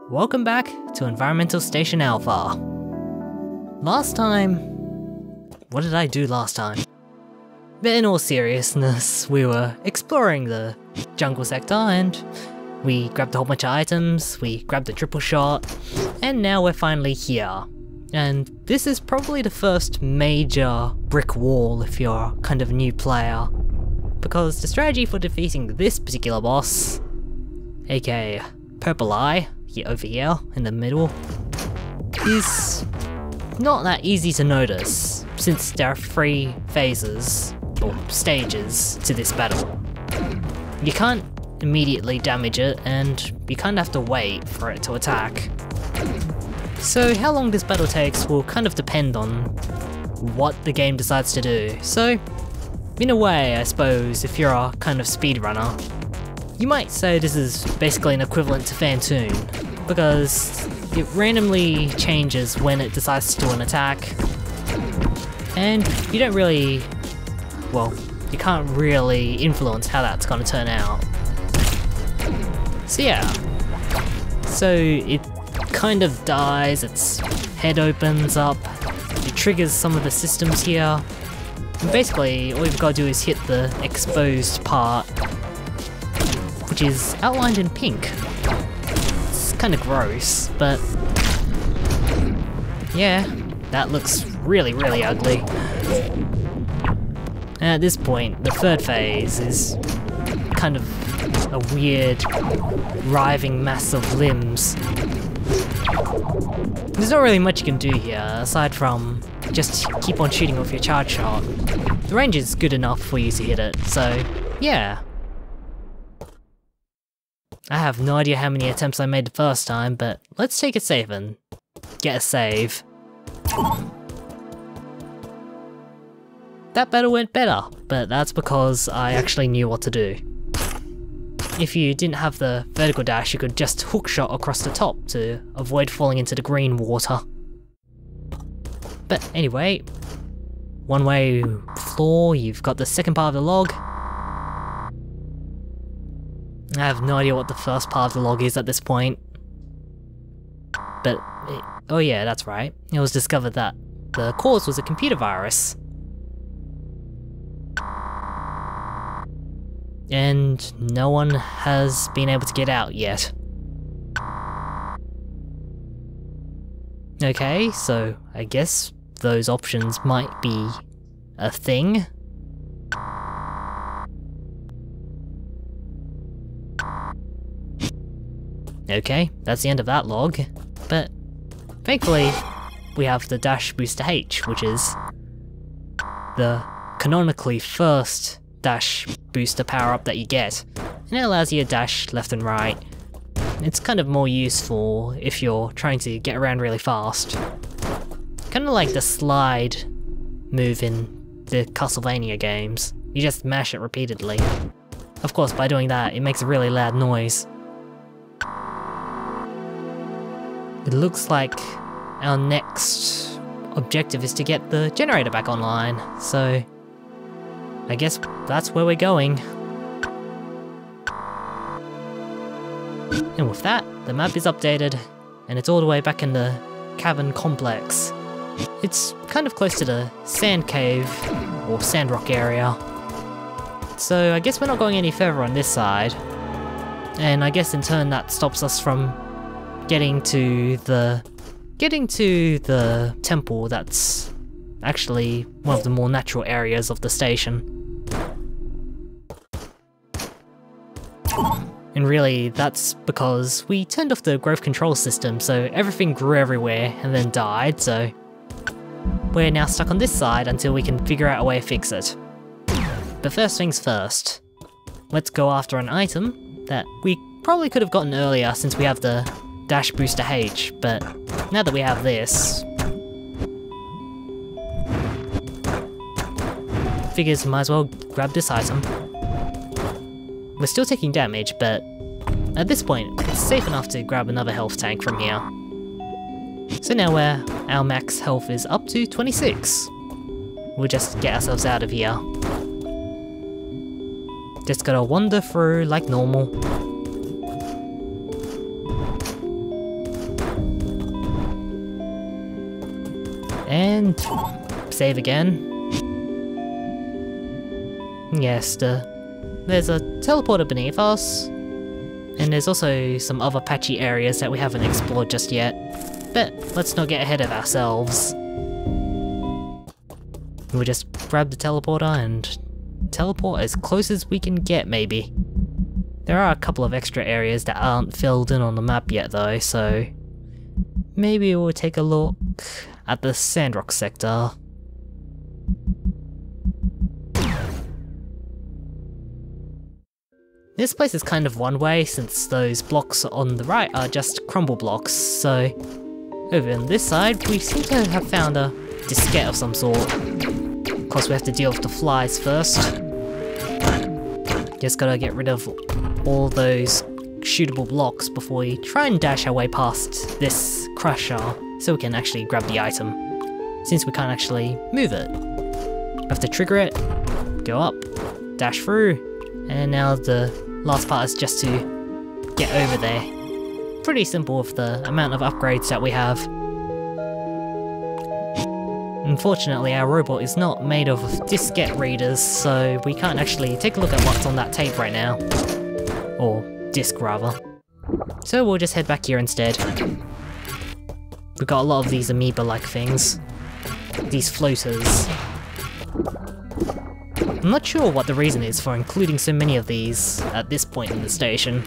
welcome back to Environmental Station Alpha. Last time... what did I do last time? But in all seriousness, we were exploring the jungle sector and we grabbed a whole bunch of items, we grabbed a triple shot, and now we're finally here. And this is probably the first major brick wall if you're kind of a new player, because the strategy for defeating this particular boss, aka Purple Eye, over here in the middle, is not that easy to notice, since there are 3 phases, or stages, to this battle. You can't immediately damage it, and you kind of have to wait for it to attack. So how long this battle takes will kind of depend on what the game decides to do. So, in a way, I suppose, if you're a kind of speedrunner, you might say this is basically an equivalent to Phantoon, because it randomly changes when it decides to do an attack, and you don't really, well, you can't really influence how that's going to turn out. So yeah, so it kind of dies, its head opens up, it triggers some of the systems here, and basically all you've got to do is hit the exposed part, which is outlined in pink. It's kind of gross, but yeah, that looks really, really ugly. And at this point, the 3rd phase is kind of a weird, writhing mass of limbs. There's not really much you can do here, aside from just keep on shooting with your charge shot. The range is good enough for you to hit it, so yeah. I have no idea how many attempts I made the first time, but let's take it safe and get a save. That battle went better, but that's because I actually knew what to do. If you didn't have the vertical dash, you could just hookshot across the top to avoid falling into the green water. But anyway, one-way floor, you've got the second part of the log. I have no idea what the first part of the log is at this point. But, oh yeah, that's right. It was discovered that the cause was a computer virus. And no one has been able to get out yet. Okay, so I guess those options might be a thing. Okay, that's the end of that log, but thankfully we have the dash booster H, which is the canonically first dash booster power-up that you get, and it allows you to dash left and right. It's kind of more useful if you're trying to get around really fast. Kind of like the slide move in the Castlevania games. You just mash it repeatedly. Of course, by doing that, it makes a really loud noise. It looks like our next objective is to get the generator back online, so I guess that's where we're going. And with that, the map is updated, and it's all the way back in the cavern complex. It's kind of close to the sand cave, or sand rock area. So I guess we're not going any further on this side. And I guess in turn that stops us from getting to the temple that's actually one of the more natural areas of the station. And really, that's because we turned off the growth control system, so everything grew everywhere and then died, so we're now stuck on this side until we can figure out a way to fix it. But first things first, let's go after an item that we probably could have gotten earlier since we have the dash booster H, but now that we have this, figures might as well grab this item. We're still taking damage, but at this point, it's safe enough to grab another health tank from here. So now our max health is up to 26. We'll just get ourselves out of here. Just gotta wander through like normal. And save again. Yes, there's a teleporter beneath us. And there's also some other patchy areas that we haven't explored just yet. But let's not get ahead of ourselves. We'll just grab the teleporter and teleport as close as we can get, maybe. There are a couple of extra areas that aren't filled in on the map yet though, so maybe we'll take a look at the Sandrock sector. This place is kind of one way since those blocks on the right are just crumble blocks, so over on this side we seem to have found a diskette of some sort. Of course we have to deal with the flies first. Just gotta get rid of all those shootable blocks before we try and dash our way past this crusher so we can actually grab the item, since we can't actually move it. We have to trigger it, go up, dash through, and now the last part is just to get over there. Pretty simple with the amount of upgrades that we have. Unfortunately, our robot is not made of diskette readers, so we can't actually take a look at what's on that tape right now. Or disc, rather. So we'll just head back here instead. We've got a lot of these amoeba-like things. These floaters. I'm not sure what the reason is for including so many of these at this point in the station.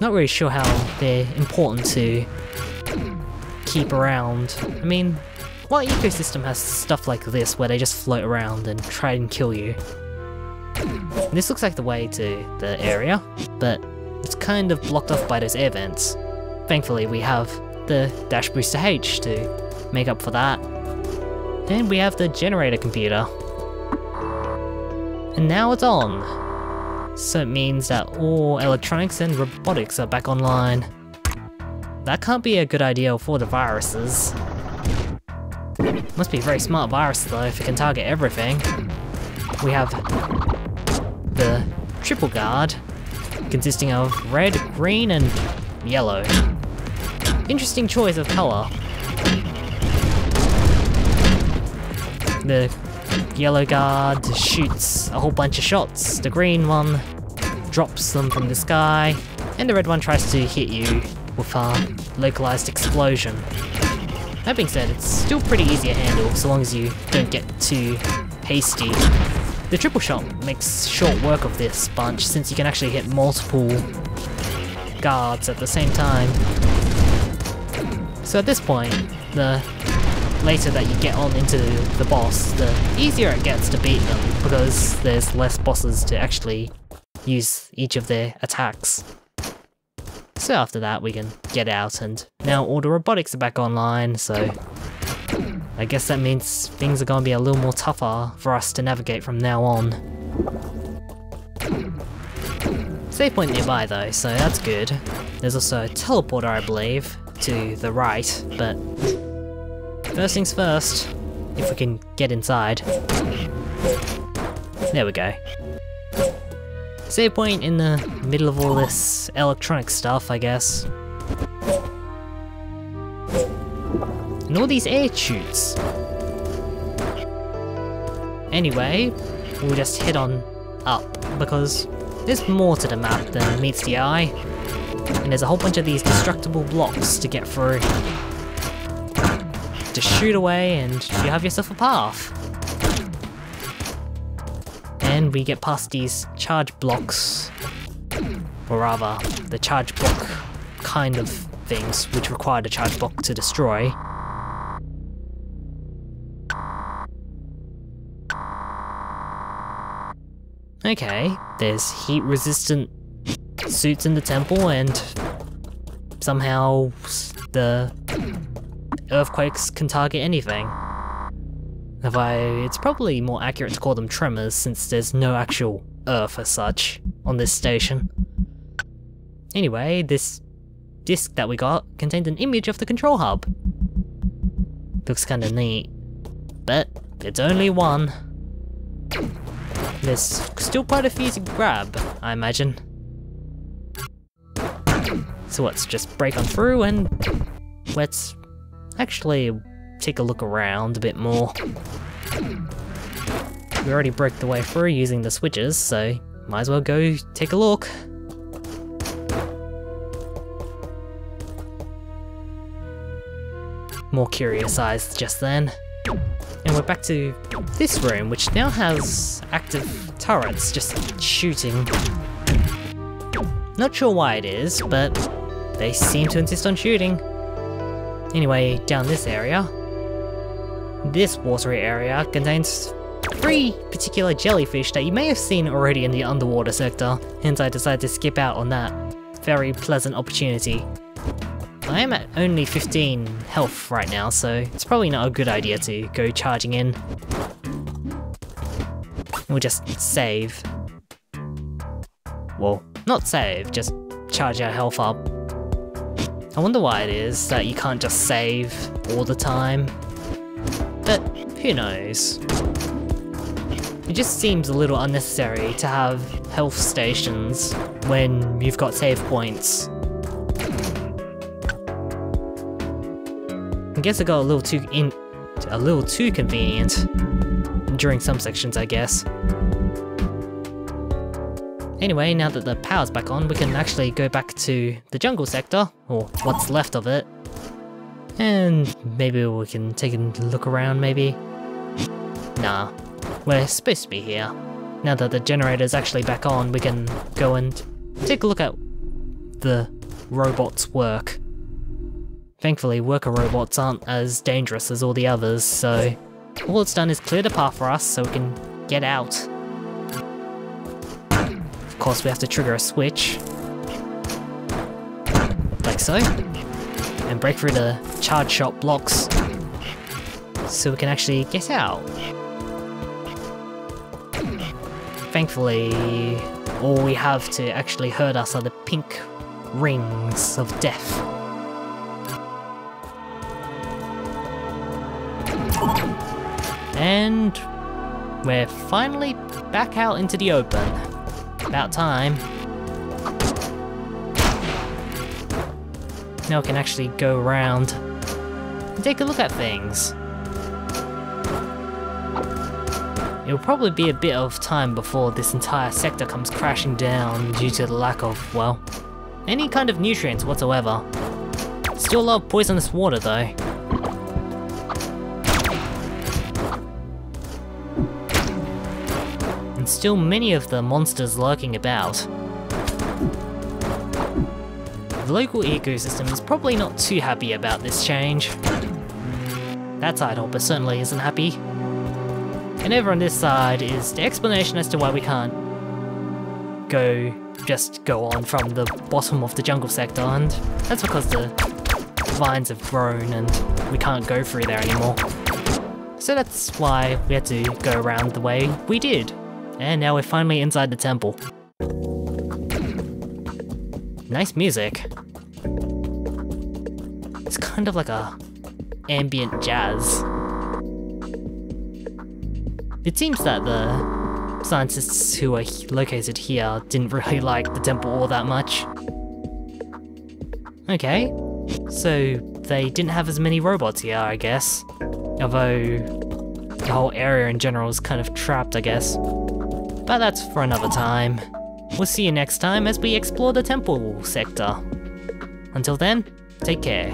Not really sure how they're important to keep around. I mean, what ecosystem has stuff like this where they just float around and try and kill you? This looks like the way to the area, but it's kind of blocked off by those air vents. Thankfully we have the Dash Booster H to make up for that. And we have the generator computer. And now it's on. So it means that all electronics and robotics are back online. That can't be a good idea for the viruses. Must be a very smart virus though if it can target everything. We have the triple guard, consisting of red, green, and yellow. Interesting choice of colour. The yellow guard shoots a whole bunch of shots, the green one drops them from the sky, and the red one tries to hit you with a localized explosion. That being said, it's still pretty easy to handle so long as you don't get too hasty. The triple shot makes short work of this bunch since you can actually hit multiple guards at the same time. So at this point, the later that you get on into the boss, the easier it gets to beat them because there's less bosses to actually use each of their attacks. So after that we can get out, and now all the robotics are back online, so I guess that means things are gonna be a little more tougher for us to navigate from now on. Save point nearby though, so that's good. There's also a teleporter I believe, to the right, but first things first, if we can get inside. There we go. Save point in the middle of all this electronic stuff, I guess. And all these air chutes. Anyway, we'll just head on up, because there's more to the map than meets the eye. And there's a whole bunch of these destructible blocks to get through. Just shoot away and you have yourself a path. And we get past these charge blocks, or rather, the charge block kind of things, which require the charge block to destroy. Okay, there's heat-resistant suits in the temple, and somehow the earthquakes can target anything. It's probably more accurate to call them tremors since there's no actual earth as such on this station. Anyway, this disc that we got contained an image of the control hub. Looks kinda neat, but it's only one. There's still quite a few to grab, I imagine. So let's just break on through and let's actually take a look around a bit more. We already broke the way through using the switches, so might as well go take a look. More curious eyes just then. And we're back to this room, which now has active turrets just shooting. Not sure why it is, but they seem to insist on shooting. Anyway, down this area, this watery area contains 3 particular jellyfish that you may have seen already in the underwater sector, hence I decided to skip out on that very pleasant opportunity. I am at only 15 health right now, so it's probably not a good idea to go charging in. We'll just save. Well, not save, just charge our health up. I wonder why it is that you can't just save all the time, but who knows. It just seems a little unnecessary to have health stations when you've got save points. I guess it got a little too convenient during some sections, I guess. Anyway, now that the power's back on, we can actually go back to the jungle sector, or what's left of it. And maybe we can take a look around, maybe? Nah, we're supposed to be here. Now that the generator's actually back on, we can go and take a look at the robots' work. Thankfully, worker robots aren't as dangerous as all the others, so all it's done is clear the path for us so we can get out. Of course, we have to trigger a switch, like so, and break through the charge shot blocks so we can actually get out. Thankfully, all we have to actually hurt us are the pink rings of death. And we're finally back out into the open. About time. Now we can actually go around and take a look at things. It'll probably be a bit of time before this entire sector comes crashing down due to the lack of, well, any kind of nutrients whatsoever. Still a lot of poisonous water though. And still many of the monsters lurking about. The local ecosystem is probably not too happy about this change. That side hopper certainly isn't happy. And over on this side is the explanation as to why we can't just go on from the bottom of the jungle sector, and that's because the vines have grown and we can't go through there anymore. So that's why we had to go around the way we did. And now we're finally inside the temple. Nice music. It's kind of like a ambient jazz. It seems that the scientists who are located here didn't really like the temple all that much. Okay, so they didn't have as many robots here, I guess. Although the whole area in general is kind of trapped, I guess. But that's for another time. We'll see you next time as we explore the temple sector. Until then, take care.